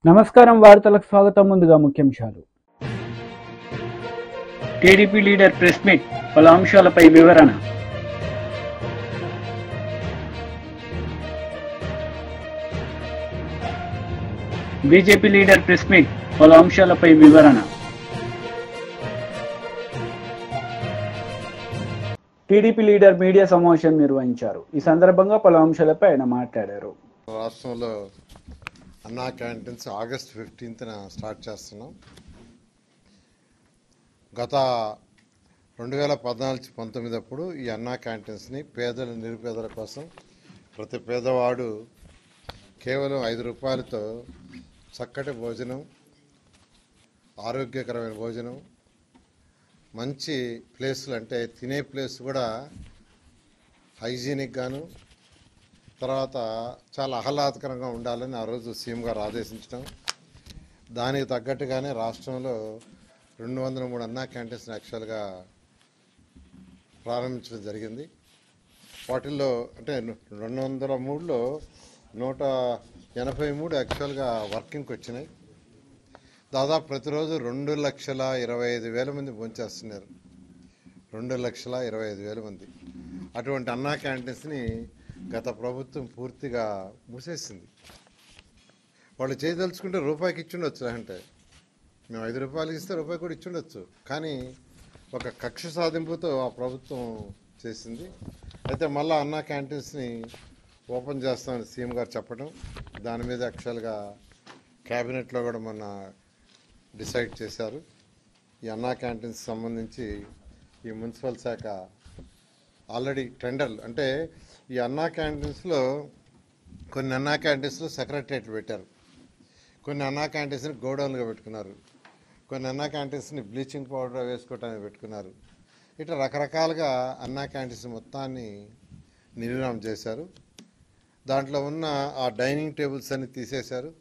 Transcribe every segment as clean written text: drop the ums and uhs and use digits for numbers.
నమస్కారం వార్తలకు స్వాగతం. ముందుగా ముఖ్యాంశాలు. టీడీపీ లీడర్ ప్రెస్ మీట్, పలు అంశాలపై వివరణ. బీజేపీ లీడర్ ప్రెస్ మీట్, పలు అంశాలపై వివరణ. టీడీపీ లీడర్ మీడియా సమావేశం నిర్వహించారు. ఈ సందర్భంగా పలు అంశాలపై ఆయన మాట్లాడారు. రాష్ట్రంలో అన్నా క్యాంటీన్స్ ఆగస్ట్ 15న స్టార్ట్ చేస్తున్నాం. గత 2014-19 అప్పుడు ఈ అన్నా క్యాంటీన్స్ని పేదల నిరుపేదల కోసం ప్రతి పేదవాడు కేవలం 5 రూపాయలతో చక్కటి భోజనం, ఆరోగ్యకరమైన భోజనం, మంచి ప్లేసులు అంటే తినే ప్లేస్ కూడా హైజీనిక్ గాను, తర్వాత చాలా ఆహ్లాదకరంగా ఉండాలని ఆ రోజు సీఎం గారు ఆదేశించడం, దానికి తగ్గట్టుగానే రాష్ట్రంలో 203 అన్నా క్యాంటీన్స్ యాక్చువల్గా ప్రారంభించడం జరిగింది. వాటిల్లో అంటే 203లో 183 యాక్చువల్గా వర్కింగ్కి వచ్చినాయి. దాదాపు ప్రతిరోజు 2,25,000 మంది భోంచేస్తున్నారు. 2,25,000 మంది. అటువంటి అన్నా క్యాంటీన్స్ని గత ప్రభుత్వం పూర్తిగా మూసేసింది. వాళ్ళు చేయదలుచుకుంటే రూపాయికి ఇచ్చుండొచ్చు, అంటే మేము 5 రూపాయలకి ఇస్తే రూపాయి కూడా ఇచ్చుండొచ్చు. కానీ ఒక కక్ష సాధింపుతో ఆ ప్రభుత్వం చేసింది. అయితే మళ్ళీ అన్నా క్యాంటీన్స్ని ఓపెన్ చేస్తామని సీఎం గారు చెప్పడం, దాని మీద యాక్చువల్గా క్యాబినెట్లో కూడా మొన్న డిసైడ్ చేశారు. ఈ అన్నా క్యాంటీన్స్ సంబంధించి ఈ మున్సిపల్ శాఖ ఆల్రెడీ టెండర్లు, అంటే ఈ అన్నా క్యాంటీన్స్లో కొన్ని అన్నా క్యాంటీన్స్లో సెక్రటరియట్లు పెట్టారు, కొన్ని అన్నా క్యాంటీన్స్ని గోడౌన్గా పెట్టుకున్నారు, కొన్ని అన్నా క్యాంటీన్స్ని బ్లీచింగ్ పౌడర్ వేసుకోవటానికి పెట్టుకున్నారు. ఇట్లా రకరకాలుగా అన్నా క్యాంటీన్స్ మొత్తాన్ని నిర్వహణ చేశారు. దాంట్లో ఉన్న ఆ డైనింగ్ టేబుల్స్ అన్ని తీసేశారు.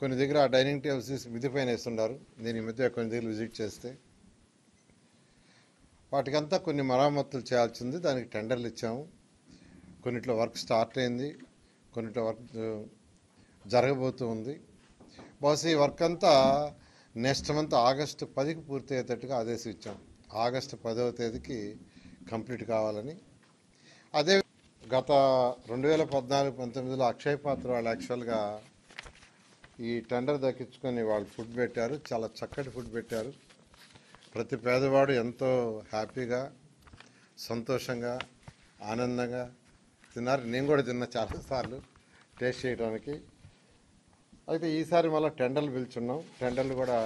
కొన్ని దగ్గర ఆ డైనింగ్ టేబుల్స్ తీసి మిద్ది పైన వేస్తున్నారు. నేను ఈ మధ్య కొన్ని దగ్గర విజిట్ చేస్తే వాటికంతా కొన్ని మరామతులు చేయాల్సింది. దానికి టెండర్లు ఇచ్చాము. కొన్నిట్లో వర్క్ స్టార్ట్ అయింది, కొన్నిట్లో వర్క్ జరగబోతూ ఉంది. బహుశా ఈ వర్క్ అంతా నెక్స్ట్ మంత్ ఆగస్టు 10కి పూర్తి అయ్యేటట్టుగా ఆదేశం ఇచ్చాం. ఆగస్టు 10వ తేదీకి కంప్లీట్ కావాలని. అదే గత 2014-19లో అక్షయ్ పాత్ర వాళ్ళు యాక్చువల్గా ఈ టెండర్ దక్కించుకొని వాళ్ళు ఫుడ్ పెట్టారు. చాలా చక్కటి ఫుడ్ పెట్టారు. ప్రతి పేదవాడు ఎంతో హ్యాపీగా, సంతోషంగా, ఆనందంగా తిన్నారు. నేను కూడా తిన్నా చాలాసార్లు టేస్ట్ చేయడానికి. అయితే ఈసారి మళ్ళీ టెండర్లు పిలుచున్నాం. టెండర్లు కూడా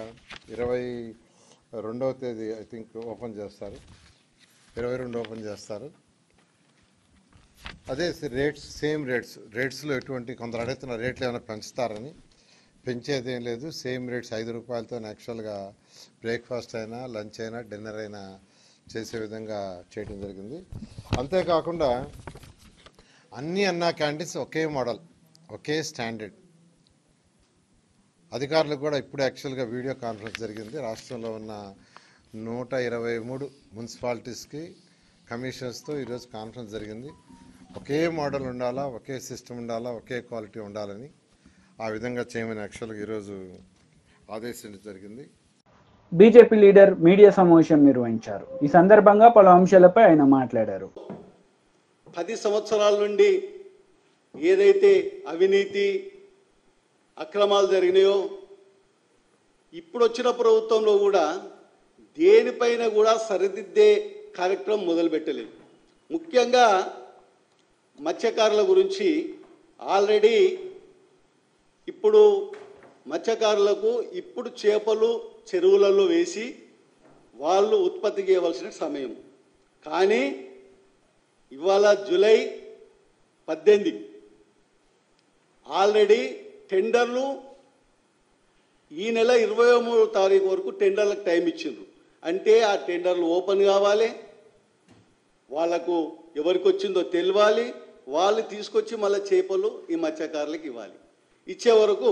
22వ తేదీ ఐ థింక్ ఓపెన్ చేస్తారు, 22 ఓపెన్ చేస్తారు. అదే సేమ్ రేట్స్లో ఎటువంటి కొందరు అడుగుతున్న రేట్లు ఏమైనా పెంచుతారని. పెంచేది ఏం లేదు, సేమ్ రేట్స్ 5 రూపాయలతో యాక్చువల్గా బ్రేక్ఫాస్ట్ అయినా, లంచ్ అయినా, డిన్నర్ అయినా చేసే విధంగా చేయడం జరిగింది. అంతేకాకుండా అన్ని అన్నా క్యాంటీన్స్ ఒకే మోడల్, ఒకే స్టాండర్డ్. అధికారులకు కూడా ఇప్పుడు యాక్చువల్గా వీడియో కాన్ఫరెన్స్ జరిగింది. రాష్ట్రంలో ఉన్న 123 మున్సిపాలిటీస్కి కమిషనర్స్తో ఈరోజు కాన్ఫరెన్స్ జరిగింది. ఒకే మోడల్ ఉండాలా, ఒకే సిస్టమ్ ఉండాలా, ఒకే క్వాలిటీ ఉండాలని ఆ విధంగా చేయమని యాక్చువల్గా ఈరోజు ఆదేశించడం జరిగింది. బీజేపీ లీడర్ మీడియా సమావేశం నిర్వహించారు. ఈ సందర్భంగా పలు అంశాలపై ఆయన మాట్లాడారు. 10 సంవత్సరాల నుండి ఏదైతే అవినీతి అక్రమాలు జరిగినాయో, ఇప్పుడు వచ్చిన ప్రభుత్వంలో కూడా దేనిపైన కూడా సరిదిద్దే కార్యక్రమం మొదలుపెట్టలేదు. ముఖ్యంగా మత్స్యకారుల గురించి ఆల్రెడీ ఇప్పుడు మత్స్యకారులకు ఇప్పుడు చేపలు చెరువులలో వేసి వాళ్ళు ఉత్పత్తి చేయవలసిన సమయం. కానీ ఇవాళ జూలై 18 ఆల్రెడీ టెండర్లు ఈ నెల 23వ తారీఖు వరకు టెండర్లకు టైం ఇచ్చిండ్రు. అంటే ఆ టెండర్లు ఓపెన్ కావాలి, వాళ్లకు ఎవరికి వచ్చిందో తెలియాలి, వాళ్ళు తీసుకొచ్చి మళ్ళీ చేపలు ఈ మత్స్యకారులకు ఇవ్వాలి. ఇచ్చే వరకు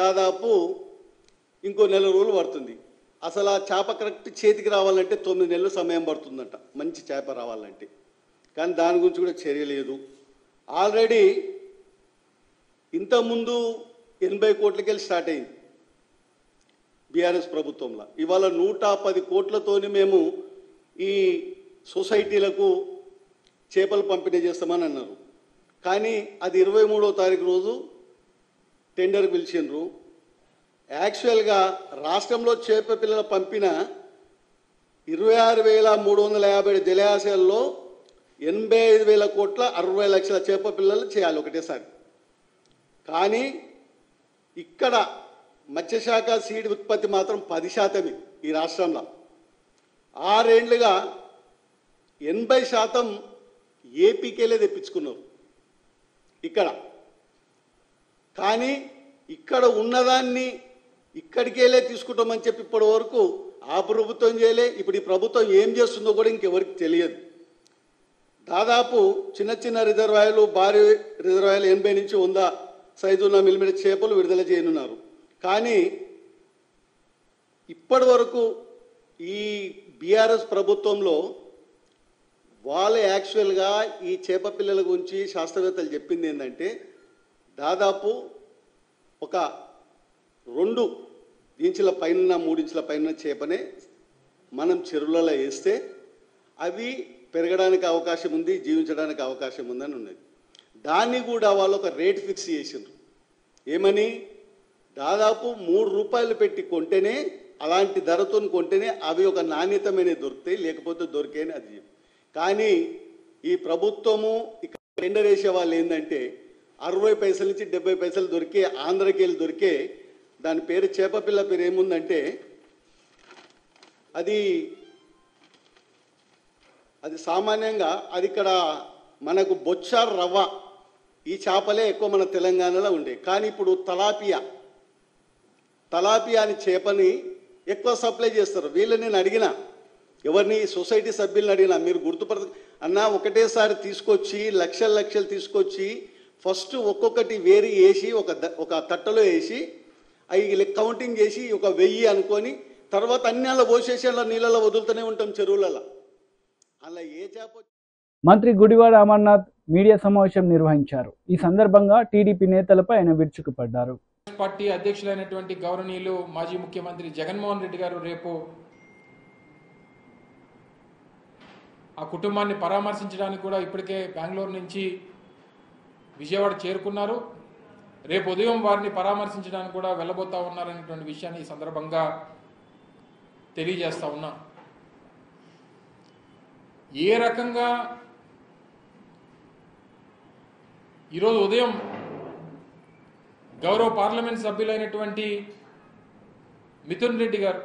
దాదాపు ఇంకో నెల రోజులు పడుతుంది. అసలు ఆ చేప కరెక్ట్ చేతికి రావాలంటే 9 నెలలు సమయం పడుతుందంట, మంచి చేప రావాలంటే. కానీ దాని గురించి కూడా చర్య లేదు. ఆల్రెడీ ఇంతకుముందు 80 కోట్లకెళ్ళి స్టార్ట్ అయింది బీఆర్ఎస్ ప్రభుత్వంలో. ఇవాళ 110 కోట్లతోని మేము ఈ సొసైటీలకు చేపలు పంపిణీ చేస్తామని అన్నారు. కానీ అది 23వ తారీఖు రోజు టెండర్ పిలిచిండ్రు. యాక్చువల్గా రాష్ట్రంలో చేప పిల్లల పంపిన 26,357 జలాశయాల్లో 85,000 కోట్ల 60 లక్షల చేప పిల్లలు చేయాలి ఒకటేసారి. కానీ ఇక్కడ మత్స్యశాఖ సీడ్ ఉత్పత్తి మాత్రం 10% ఈ రాష్ట్రంలో. 6 ఏళ్లుగా 80% ఏపీకేలే తెప్పించుకున్నారు ఇక్కడ. కానీ ఇక్కడ ఉన్నదాన్ని ఇక్కడికేలే తీసుకుంటామని చెప్పి ఇప్పటి వరకు ఆ ప్రభుత్వం చేయలే. ఇప్పుడు ఈ ప్రభుత్వం ఏం చేస్తుందో కూడా ఇంకెవరికి తెలియదు. దాదాపు చిన్న చిన్న రిజర్వాయర్లు, భారీ రిజర్వాయర్లు 80 నుంచి 100 సైజున్న మిల్లిమీటర్ చేపలు విడుదల చేయనున్నారు. కానీ ఇప్పటి వరకు ఈ బీఆర్ఎస్ ప్రభుత్వంలో వాళ్ళు యాక్చువల్గా ఈ చేప పిల్లల గురించి శాస్త్రవేత్తలు చెప్పింది ఏంటంటే, దాదాపు ఒక 2 ఇంచుల పైన 3 ఇంచుల పైన చేపనే మనం చెరువులలో వేస్తే అవి పెరగడానికి అవకాశం ఉంది, జీవించడానికి అవకాశం ఉందని ఉన్నది. దాన్ని కూడా వాళ్ళు ఒక రేట్ ఫిక్స్ చేసిండ్రు. ఏమని? దాదాపు 3 రూపాయలు పెట్టి కొంటేనే, అలాంటి ధరతో కొంటేనే అవి ఒక నాణ్యతమైన దొరుకుతాయి, లేకపోతే దొరికేని అది. కానీ ఈ ప్రభుత్వము ఇక్కడ టెండర్ వేసే వాళ్ళు ఏంటంటే 60 పైసల నుంచి 70 పైసలు దొరికే, ఆంధ్రకి వెళ్ళి దొరికే దాని పేరు చేపపిల్ల పేరు ఏముందంటే అది సామాన్యంగా అది ఇక్కడ మనకు బొచ్చార్ రవ్వ ఈ చేపలే ఎక్కువ మన తెలంగాణలో ఉండే. కానీ ఇప్పుడు తలాపియా అని చేపని ఎక్కువ సప్లై చేస్తారు. వీళ్ళని నేను అడిగిన, ఎవరిని సొసైటీ సభ్యులను అడిగినా, మీరు అన్నా ఒకటేసారి తీసుకొచ్చి లక్షలు తీసుకొచ్చి ఫస్ట్ ఒక్కొక్కటి వేరి వేసి ఒక తట్టలో వేసి అవి కౌంటింగ్ చేసి ఒక 1000 అనుకొని తర్వాత అన్ని అలా పోసేసి అలా నీళ్ళలో వదులుతూనే ఉంటాం చెరువులలో. అలా ఏ చేప. మంత్రి గుడివాడ అమర్నాథ్ మీడియా సమావేశం నిర్వహించారు. ఈ సందర్భంగా టీడీపీ నేతలపై ఆయన విరుచుకుపడ్డారు. పార్టీ అధ్యక్షులైనటువంటి గౌరవనీయులు మాజీ ముఖ్యమంత్రి జగన్మోహన్ రెడ్డి గారు రేపు ఆ కుటుంబాన్ని పరామర్శించడానికి కూడా ఇప్పటికే బెంగళూరు నుంచి విజయవాడ చేరుకున్నారు. రేపు ఉదయం వారిని పరామర్శించడానికి కూడా వెళ్ళబోతా ఉన్నారనేటువంటి విషయాన్ని ఈ సందర్భంగా తెలియజేస్తా ఉన్నా. ఏ రకంగా ఈరోజు ఉదయం గౌరవ పార్లమెంట్ సభ్యులైనటువంటి మిథున్ రెడ్డి గారు,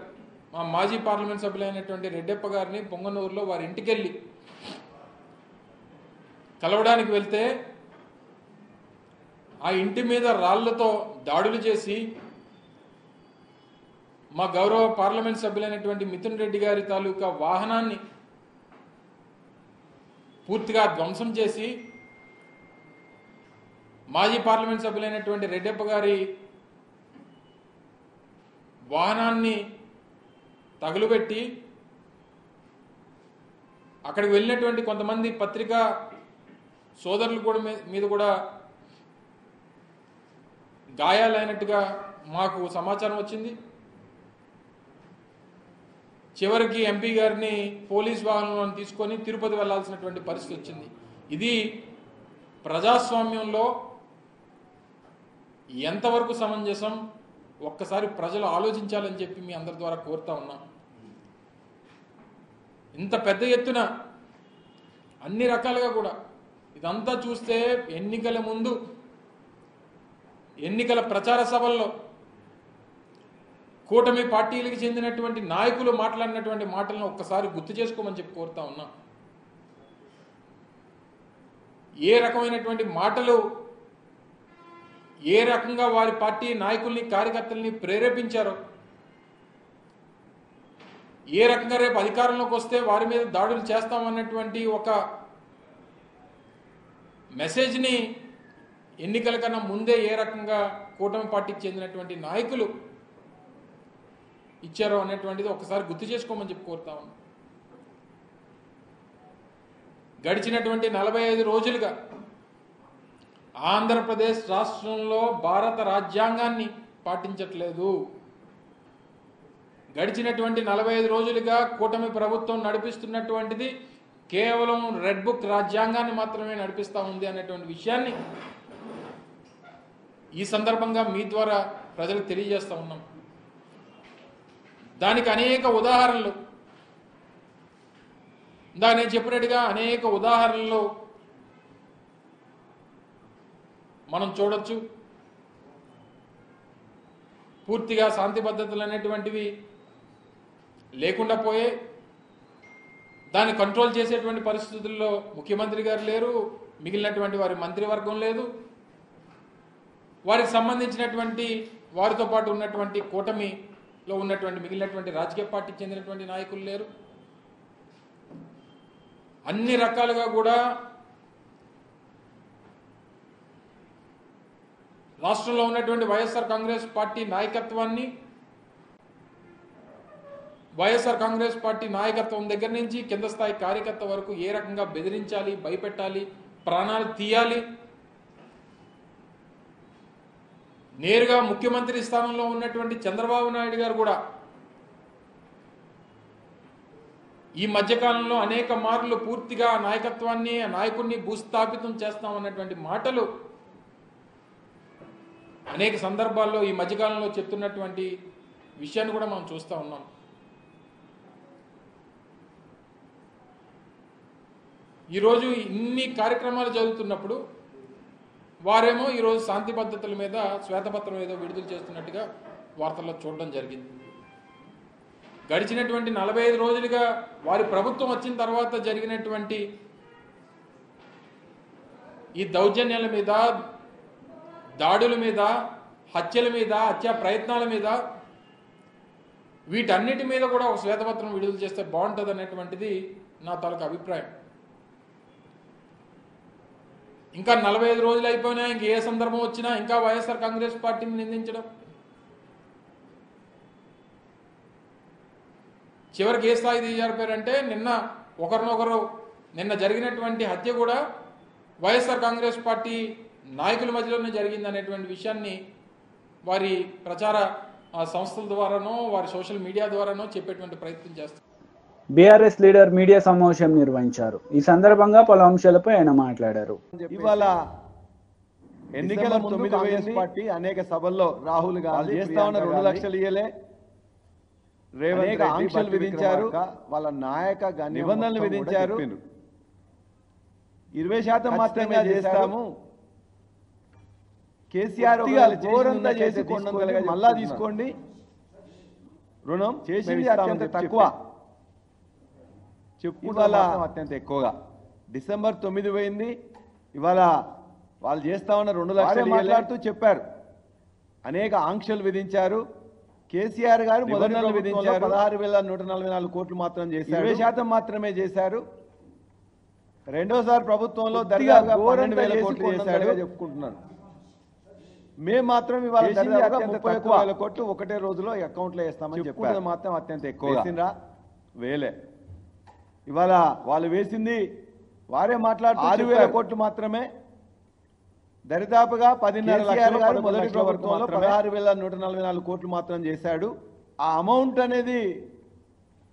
మా మాజీ పార్లమెంట్ సభ్యులైనటువంటి రెడ్డప్ప గారిని పొంగనూరులో వారి ఇంటికి వెళ్ళి కలవడానికి వెళ్తే ఆ ఇంటి మీద రాళ్లతో దాడులు చేసి మా గౌరవ పార్లమెంట్ సభ్యులైనటువంటి మిథున్ రెడ్డి గారి తాలూకా వాహనాన్ని పూర్తిగా ధ్వంసం చేసి మాజీ పార్లమెంట్ సభ్యులైనటువంటి రెడ్డప్ప గారి వాహనాన్ని తగులుబెట్టి అక్కడికి వెళ్ళినటువంటి కొంతమంది పత్రికా సోదరులు కూడా మీద కూడా గాయాలైనట్టుగా మాకు సమాచారం వచ్చింది. చివరికి ఎంపీ గారిని పోలీస్ వాహనంలో తీసుకొని తిరుపతి వెళ్లాల్సినటువంటి పరిస్థితి వచ్చింది. ఇది ప్రజాస్వామ్యంలో ఎంతవరకు సమంజసం ఒక్కసారి ప్రజలు ఆలోచించాలని చెప్పి మీ అందరి ద్వారా కోరుతా ఉన్నాం. ఇంత పెద్ద ఎత్తున అన్ని రకాలుగా కూడా ఇదంతా చూస్తే ఎన్నికల ముందు ఎన్నికల ప్రచార సభల్లో కూటమి పార్టీలకు చెందినటువంటి నాయకులు మాట్లాడినటువంటి మాటలను ఒక్కసారి గుర్తు చేసుకోమని చెప్పి కోరుతా ఉన్నాం. ఏ రకమైనటువంటి మాటలు, ఏ రకంగా వారి పార్టీ నాయకుల్ని కార్యకర్తల్ని ప్రేరేపించారో, ఏ రకంగా రేపు అధికారంలోకి వస్తే వారి మీద దాడులు చేస్తామన్నటువంటి ఒక మెసేజ్ని ఎన్నికల కన్నా ముందే ఏ రకంగా కూటమి పార్టీకి చెందినటువంటి నాయకులు ఇచ్చారో అనేటువంటిది ఒకసారి గుర్తు చేసుకోమని చెప్పి కోరుతా ఉన్నాం. గడిచినటువంటి 45 రోజులుగా ఆంధ్రప్రదేశ్ రాష్ట్రంలో భారత రాజ్యాంగాన్ని పాటించట్లేదు. గడిచినటువంటి 45 రోజులుగా కూటమి ప్రభుత్వం నడిపిస్తున్నటువంటిది కేవలం రెడ్ బుక్ రాజ్యాంగాన్ని మాత్రమే నడిపిస్తూ ఉంది అనేటువంటి విషయాన్ని ఈ సందర్భంగా మీ ద్వారా ప్రజలకు తెలియజేస్తూ ఉన్నాం. దానికి అనేక ఉదాహరణలు, ఇందాక నేను చెప్పినట్టుగా అనేక ఉదాహరణలు మనం చూడొచ్చు. పూర్తిగా శాంతి భద్రతలు అనేటువంటివి లేకుండా పోయే, దాన్ని కంట్రోల్ చేసేటువంటి పరిస్థితుల్లో ముఖ్యమంత్రి గారు లేరు, మిగిలినటువంటి వారి మంత్రివర్గం లేదు, వారికి సంబంధించినటువంటి వారితో పాటు ఉన్నటువంటి కూటమిలో ఉన్నటువంటి మిగిలినటువంటి రాజకీయ పార్టీకి చెందినటువంటి నాయకులు లేరు. అన్ని రకాలుగా కూడా రాష్ట్రంలో ఉన్నటువంటి వైఎస్ఆర్ కాంగ్రెస్ పార్టీ నాయకత్వాన్ని, వైఎస్ఆర్ కాంగ్రెస్ పార్టీ నాయకత్వం దగ్గర నుంచి కింద స్థాయి కార్యకర్త వరకు ఏ రకంగా బెదిరించాలి, భయపెట్టాలి, ప్రాణాలు తీయాలి, నేరుగా ముఖ్యమంత్రి స్థానంలో ఉన్నటువంటి చంద్రబాబు నాయుడు గారు కూడా ఈ మధ్యకాలంలో అనేక మార్లు పూర్తిగా నాయకత్వాన్ని, నాయకుడిని భూస్థాపితం చేస్తామన్నటువంటి మాటలు అనేక సందర్భాల్లో ఈ మధ్యకాలంలో చెప్తున్నటువంటి విషయాన్ని కూడా మనం చూస్తూ ఉన్నాం. ఈరోజు ఇన్ని కార్యక్రమాలు జరుగుతున్నప్పుడు వారేమో ఈరోజు శాంతి భద్రతల మీద శ్వేతపత్రం ఏదో విడుదల చేస్తున్నట్టుగా వార్తల్లో చూడడం జరిగింది. గడిచినటువంటి 45 రోజులుగా వారి ప్రభుత్వం వచ్చిన తర్వాత జరిగినటువంటి ఈ దౌర్జన్యాల మీద, దాడుల మీద, హత్యల మీద, హత్యా ప్రయత్నాల మీద, వీటన్నిటి మీద కూడా ఒక శ్వేతపత్రం విడుదల చేస్తే బాగుంటుంది అనేటువంటిది నా తాలూకు అభిప్రాయం. ఇంకా 45 రోజులు అయిపోయినా ఇంక ఏ సందర్భం వచ్చినా ఇంకా వైఎస్ఆర్ కాంగ్రెస్ పార్టీని నిందించడం, చివరికి ఏ స్థాయి దిగజారిపోయారంటే నిన్న జరిగినటువంటి హత్య కూడా వైఎస్ఆర్ కాంగ్రెస్ పార్టీ నాయకుల మధ్యలోనే జరిగింది అనేటువంటి విషయాన్ని వారి ప్రచార సంస్థల ద్వారానో వారి సోషల్ మీడియా ద్వారానో చెప్పేటువంటి ప్రయత్నం చేస్తారు. బీఆర్ఎస్ లీడర్ మీడియా సమావేశం నిర్వహించారు. ఈ సందర్భంగా పలు అంశాలపై ఆయన మాట్లాడారు. ఇవాళ ఎన్నికల ముందు కాంగ్రెస్ పార్టీ అనేక సభల్లో రాహుల్ గాంధీ చేస్తా ఉన్న 2 లక్షలు ఇయ్యలే, రేవంత్ ఆంక్షలు విధించారు, వాళ్ళ నాయక నిబంధనలు విధించారు, 20% మాత్రమే చేస్తాము, కేసీఆర్ ఘోరంగా చేసి 200 మళ్ళా తీసుకోండి, రుణం చేసింది అత్యంత తక్కువ చెప్పుకోవాల అత్యంత ఎక్కువగా. డిసెంబర్ 9 పోయింది, ఇవాళ వాళ్ళు చేస్తా ఉన్న 2 లక్షలు మాట్లాడుతూ చెప్పారు, అనేక ఆంక్షలు విధించారు. కేసీఆర్ గారు మొదటి నెల విధించారు, 16,144 కోట్లు మాత్రం చేశారు, 20% మాత్రమే చేశారు. రెండోసారి ప్రభుత్వంలో దర్యాప్తుగా 12,000 కోట్లు చేశాడు చెప్పుకుంటున్నారు. మేము మాత్రం ఇవాళ 30,000 కోట్లు ఒకటే రోజులో అకౌంట్లో వేస్తామని చెప్పారు. మాత్రం అత్యంత ఎక్కువ వేసిండ్రా, వేలే. ఇవాళ వాళ్ళు వేసింది వారే మాట్లాడుతూ 6,000 కోట్లు మాత్రమే, దరిదాపుగా 10,500 లక్షలు మొదటి ప్రభుత్వంలో 16,144 కోట్లు మాత్రం చేశాడు. ఆ అమౌంట్ అనేది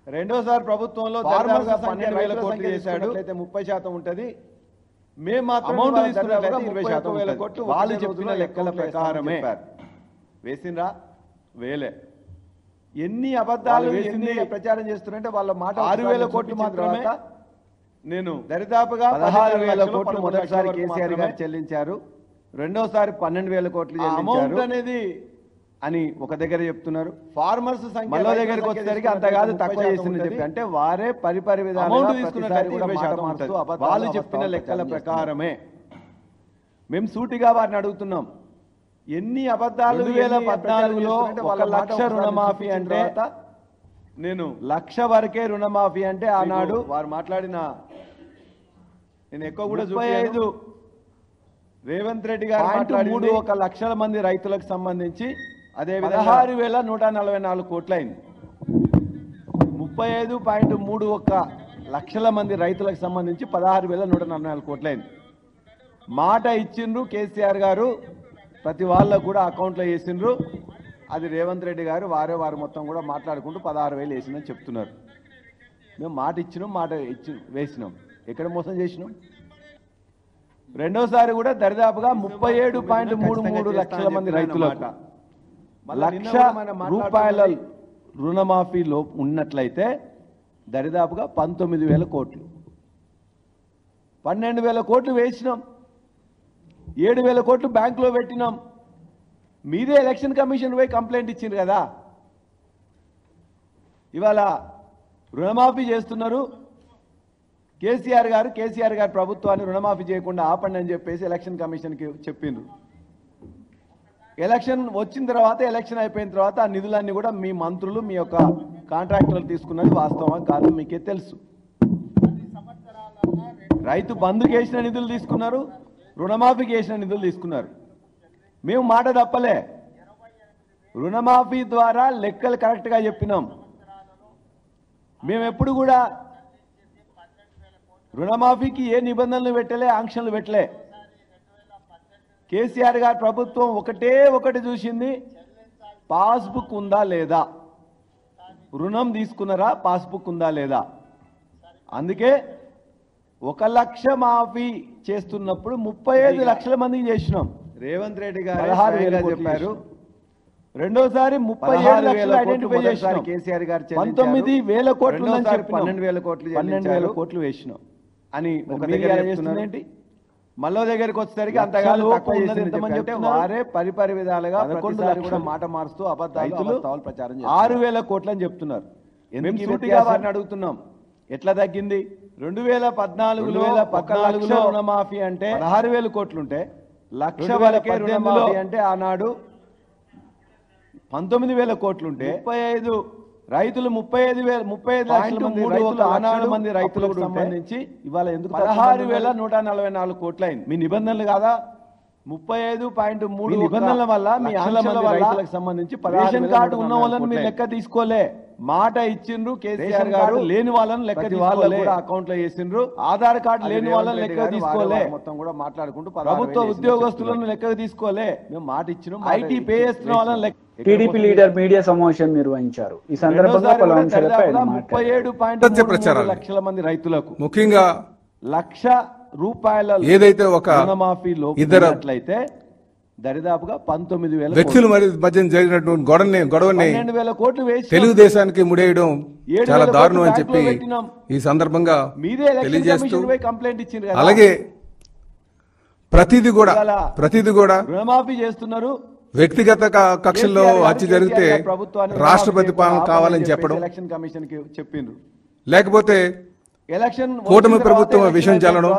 రెండోసారి ప్రభుత్వంలో దాదాపుగా 12,000 కోట్లు చేశాడు. అయితే 30% ఉంటుంది. మేము మాత్రం అమౌంట్ తీసుకున్నట్లయితే 20,000 కోట్లు వాళ్ళు చెప్పిన లెక్కల ప్రకారమే వేసిండ్రా, వేలే. ఎన్ని అబద్ధాలు ఎన్ని ప్రచారం చేస్తున్నారంటే వాళ్ళ మాట 6,000 కోట్లు మాత్రమే. నేను దరిదాపుగా 16,000 కోట్లు మొదటిసారి కేసీఆర్ గారు చెల్లించారు, రెండోసారి 12,000 కోట్లు అమౌంట్ అనేది అని ఒక దగ్గర చెప్తున్నారు. ఫార్మర్స్ మళ్ళీ దగ్గరికి వచ్చేసరికి అంత కాదు, తక్కువ చేసిందని చెప్పి అంటే వారే పరిపరి విధాలుగా వాళ్ళు చెప్పిన లెక్కల ప్రకారమే. మేము సూటిగా వారిని అడుగుతున్నాం, ఎన్ని అబద్ధాలు 2014లో 1,00,000 రుణమాఫీ అంటే, నేను 1,00,000 వరకే రుణమాఫీ అంటే ఆనాడు వారు మాట్లాడిన, నేను ఎక్కువ కూడా 35 రేవంత్ రెడ్డి గారు 1,00,000 మంది రైతులకు సంబంధించి అదే 16,144 కోట్లు అయింది. 35.31 లక్షల మంది రైతులకు సంబంధించి 16,144 కోట్లు అయింది. మాట ఇచ్చిండ్రు కేసీఆర్ గారు, ప్రతి వాళ్ళకు కూడా అకౌంట్లో వేసిండ్రు. అది రేవంత్ రెడ్డి గారు వారు మొత్తం కూడా మాట్లాడుకుంటూ 16,000 వేసిందని చెప్తున్నారు. మేము మాట ఇచ్చినాం, వేసినాం. ఎక్కడ మోసం చేసినాం? రెండోసారి కూడా దరిదాపుగా 37.33 లక్షల మంది రైతులకు ₹1,00,000 రుణమాఫీలో ఉన్నట్లయితే దరిదాపుగా 19,000 కోట్లు, 12,000 కోట్లు వేసినాం, 7,000 కోట్లు బ్యాంకులో పెట్టినాం. మీరే ఎలక్షన్ కమిషన్ పోయి కంప్లైంట్ ఇచ్చిండ్రు కదా. ఇవాళ రుణమాఫీ చేస్తున్నారు. కేసీఆర్ గారు ప్రభుత్వాన్ని రుణమాఫీ చేయకుండా ఆపండి అని చెప్పేసి ఎలక్షన్ కమిషన్కి చెప్పిండ్రు. ఎలక్షన్ వచ్చిన తర్వాత, ఎలక్షన్ అయిపోయిన తర్వాత ఆ నిధులన్నీ కూడా మీ మంత్రులు, మీ యొక్క కాంట్రాక్టర్లు తీసుకున్నది వాస్తవం కాదు మీకే తెలుసు. రైతు బంధుకి వేసిన నిధులు తీసుకున్నారు, రుణమాఫీకి వేసిన నిధులు తీసుకున్నారు. మేము మాట తప్పలే. రుణమాఫీ ద్వారా లెక్కలు కరెక్ట్గా చెప్పినాం. మేము ఎప్పుడు కూడా రుణమాఫీకి ఏ నిబంధనలు పెట్టలే, ఆంక్షలు పెట్టలే. కేసీఆర్ గారి ప్రభుత్వం ఒకటి చూసింది, పాస్బుక్ ఉందా లేదా, రుణం తీసుకున్నారా, పాస్బుక్ ఉందా లేదా. అందుకే 1,00,000 మాఫీ చేస్తున్నప్పుడు 35 లక్షల మందికి చేసినాం. రేవంత్ రెడ్డి గారు 16,000 చెప్పారు. రెండోసారి 37 లక్షలు ఐడెంటిఫై చేశారు. కేసీఆర్ గారు 19,000 కోట్లు, 12,000 కోట్లు వేసినాం అని ఒక దగ్గర చెప్తున్నారేంటి. మళ్ళీ దగ్గరికి వచ్చేసరికి అంతగానో తక్కువ చేసింది. వారే పరిపరి విధాలుగా కూడా మాట మారుస్తూ అబద్ధాలు ప్రచారం 6,000 కోట్లు అని చెప్తున్నారు. ఎందుకు అడుగుతున్నాం, ఎట్లా తగ్గింది? 2014లో రుణమాఫీ అంటే 16,000 కోట్లుంటే, 1,18,000 అంటే ఆనాడు 19,000 కోట్లుంటే, 35 రైతులు 35 లక్షల మంది రైతులకు సంబంధించి ఇవాళ ఎందుకు 16,144 కోట్లు అయింది? మీ నిబంధనలు కాదా? 35.3 నిబంధనల వల్ల మీ ఆంక్షల వల్ల రైతులకు సంబంధించి రేషన్ కార్డు ఉన్న వాళ్ళని మీరు లెక్క తీసుకోలే. మాట ఇచ్చిండ్రు కేసీఆర్ గారు, లేని వాళ్ళని లెక్క తీసుకోలే, అకౌంట్ లో వేసిండ్రు. ఆధార్ కార్డు లేని వాళ్ళని లెక్క తీసుకోలే. మొత్తం కూడా మాట్లాడుకుంటూ ప్రభుత్వ ఉద్యోగస్తులను లెక్క తీసుకోలే. మేము మాట ఇచ్చినాం. ఐటీ పే చేస్తున్న వాళ్ళని లెక్క. టీడీపీ లీడర్ మీడియా సమావేశం నిర్వహించారు. ఈ సందర్భంగా పలు అంశాలపై 37.3 లక్షల మంది రైతులకు ముఖ్యంగా ₹1,00,000 ఏదైతే ఒక రుణమాఫీలో ఇద్దరైతే దరిదాపుగా 19,000 వ్యక్తుల మధ్య జరిగినటువంటి గొడవని 12,000 కోట్లు వేసి తెలుగుదేశానికి ముడేయడం చాలా దారుణం అని చెప్పి ఈ సందర్భంగా తెలియజేస్తూ, కంప్లైంట్ ఇచ్చింది. అలాగే ప్రతిదీ కూడా రుణమాఫీ చేస్తున్నారు. వ్యక్తిగత కక్షల్లో హత్య జరిగితే రాష్ట్రపతి పాలన కావాలని చెప్పడం, ఎలక్షన్ కమిషన్ కి చెప్పిండ్రు. లేకపోతే ఎలక్షన్ కూటమి ప్రభుత్వం విషయం చల్లడం.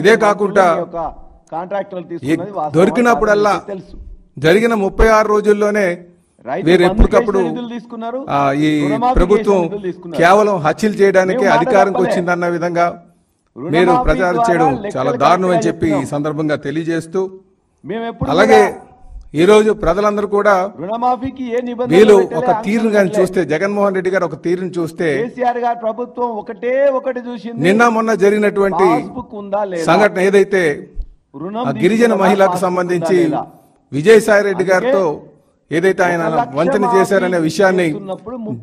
ఇదే కాకుండా దొరికినప్పుడల్లా జరిగిన 36 రోజుల్లోనే వీరు ఎప్పటికప్పుడు ఈ ప్రభుత్వం కేవలం హత్యలు చేయడానికి అధికారంకి వచ్చిందన్న విధంగా మీరు ప్రచారం చేయడం చాలా దారుణం అని చెప్పి ఈ సందర్భంగా తెలియజేస్తూ, అలాగే ఈ రోజు ప్రజలందరూ కూడా వీళ్ళు ఒక తీరును కానీ చూస్తే, జగన్మోహన్ రెడ్డి గారు ఒక తీరును చూస్తే, కేసీఆర్ గారి ప్రభుత్వం ఒకటి చూసింది. నిన్న మొన్న జరిగినటువంటి సంఘటన ఏదైతే గిరిజన మహిళకు సంబంధించి విజయసాయి రెడ్డి గారితో ఏదైతే ఆయన వంచన చేశారనే విషయాన్ని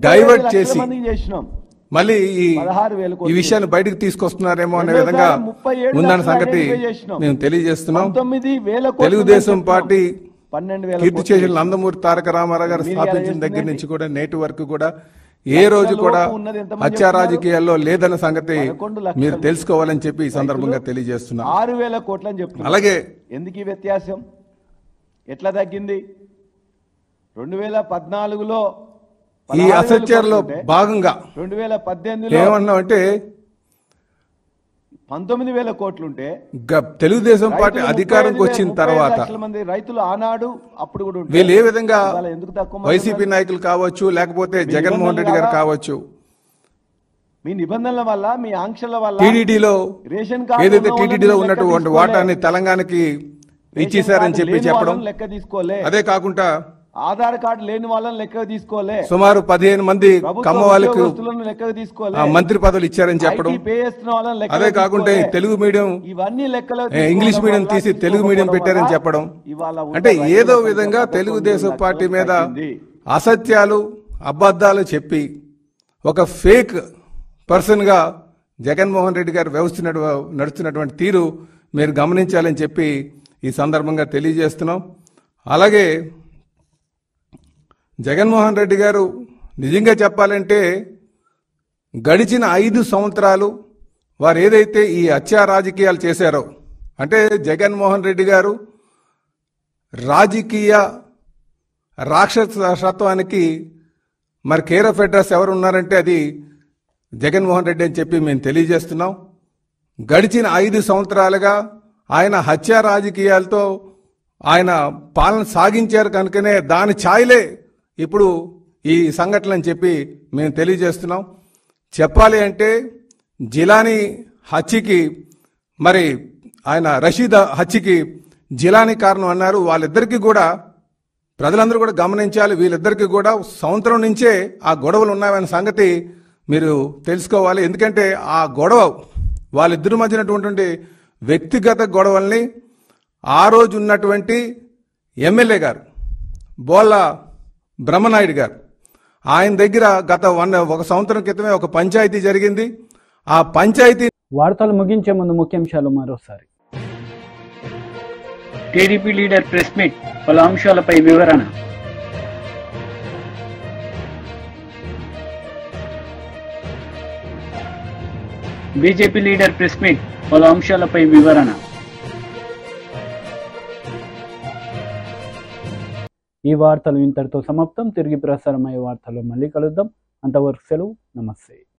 డైవర్ట్ చేసి మళ్ళీ ఈ విషయాన్ని బయటకు తీసుకొస్తున్నారేమో అనే విధంగా ఉందన్న సంగతి మేము తెలియజేస్తున్నాం. తెలుగుదేశం పార్టీ కీర్తి చేసిన నందమూరి తారక రామారావు గారు స్థాపించిన దగ్గర నుంచి కూడా నేటి వరకు కూడా ఏ రోజు కూడా హత్యా రాజకీయాల్లో లేదన్న సంగతి మీరు తెలుసుకోవాలని చెప్పి ఈ సందర్భంగా తెలియజేస్తున్నా. 6,000 కోట్లు అని చెప్తున్నారు. అలాగే ఎందుకు ఈ వ్యత్యాసం, ఎట్లా తగ్గింది? 2014లో ఈ అసత్యాల్లో భాగంగా 2018లో ఏమన్నామంటే 19,000 కోట్లుంటే తెలుగుదేశం పార్టీ అధికారంకి వచ్చిన తర్వాత రైతులు ఆనాడు అప్పుడు కూడా వీళ్ళు ఏ విధంగా వైసీపీ నాయకులు కావచ్చు, లేకపోతే జగన్మోహన్ రెడ్డి గారు కావచ్చు, మీ నిబంధనల వల్ల, మీ ఆంక్షల వల్ల టీడీడీలో ఏదైతే టీడీడీలో ఉన్నటువంటి వాటాన్ని తెలంగాణకి ఇచ్చేశారని చెప్పి చెప్పడం. లెక్క తీసుకోలే. అదే కాకుండా ఆధార్ కార్డు లేని వాళ్ళని లెక్కకు తీసుకోలే, సుమారు 15 మంది కమ్మ వాళ్ళకు లెక్కకు తీసుకోలే, మంత్రి పదవులు ఇచ్చారని చెప్పడం, పే చేస్తున్న వాళ్ళని లెక్క, అదే కాకుండా తెలుగు మీడియం ఇవన్నీ లెక్కలు ఇంగ్లీష్ మీడియం తీసి తెలుగు మీడియం పెట్టారని చెప్పడం, అంటే ఏదో విధంగా తెలుగుదేశం పార్టీ మీద అసత్యాలు అబద్ధాలు చెప్పి ఒక ఫేక్ పర్సన్ గా జగన్మోహన్ రెడ్డి గారు నడుస్తున్నటువంటి తీరు మీరు గమనించాలని చెప్పి ఈ సందర్భంగా తెలియజేస్తున్నాం. అలాగే జగన్మోహన్ రెడ్డి గారు నిజంగా చెప్పాలంటే గడిచిన 5 సంవత్సరాలు వారు ఏదైతే ఈ హత్యా రాజకీయాలు చేశారో, అంటే జగన్మోహన్ రెడ్డి గారు రాజకీయ రాక్షసత్వానికి మరి కేర్ ఆఫ్ అడ్రస్ ఎవరు ఉన్నారంటే అది జగన్మోహన్ రెడ్డి అని చెప్పి మేము తెలియజేస్తున్నాం. గడిచిన 5 సంవత్సరాలుగా ఆయన హత్యా రాజకీయాలతో ఆయన పాలన సాగించారు కనుకనే దాని ఛాయలే ఇప్పుడు ఈ సంఘటన అని చెప్పి మేము తెలియజేస్తున్నాం. చెప్పాలి అంటే జిలానీ హత్యకి మరి ఆయన రషీద్ హత్యకి జిలానీ కారణం అన్నారు. వాళ్ళిద్దరికీ కూడా ప్రజలందరూ కూడా గమనించాలి. వీళ్ళిద్దరికీ కూడా సంవత్సరం నుంచే ఆ గొడవలు ఉన్నాయనే సంగతి మీరు తెలుసుకోవాలి. ఎందుకంటే ఆ గొడవ వాళ్ళిద్దరి మధ్యనటువంటి వ్యక్తిగత గొడవల్ని ఆ రోజు ఉన్నటువంటి ఎమ్మెల్యే గారు బోళ్ళ బ్రహ్మనాయుడు గారు ఆయన దగ్గర గత 1 సంవత్సరం క్రితమే ఒక పంచాయతీ జరిగింది. ఆ పంచాయతీ వార్తలు ముగించే ముందు ముఖ్యాంశాలు మరోసారి. టీడీపీ లీడర్ ప్రెస్ మీట్, పలు అంశాలపై వివరణ. బీజేపీ లీడర్ ప్రెస్ మీట్, పలు అంశాలపై వివరణ. ఈ వార్తలు ఇంతటితో సమాప్తం. తిరిగి ప్రసారమయ్యే వార్తల్లో మళ్ళీ కలుద్దాం. అంతవరకు సెలవు. నమస్తే.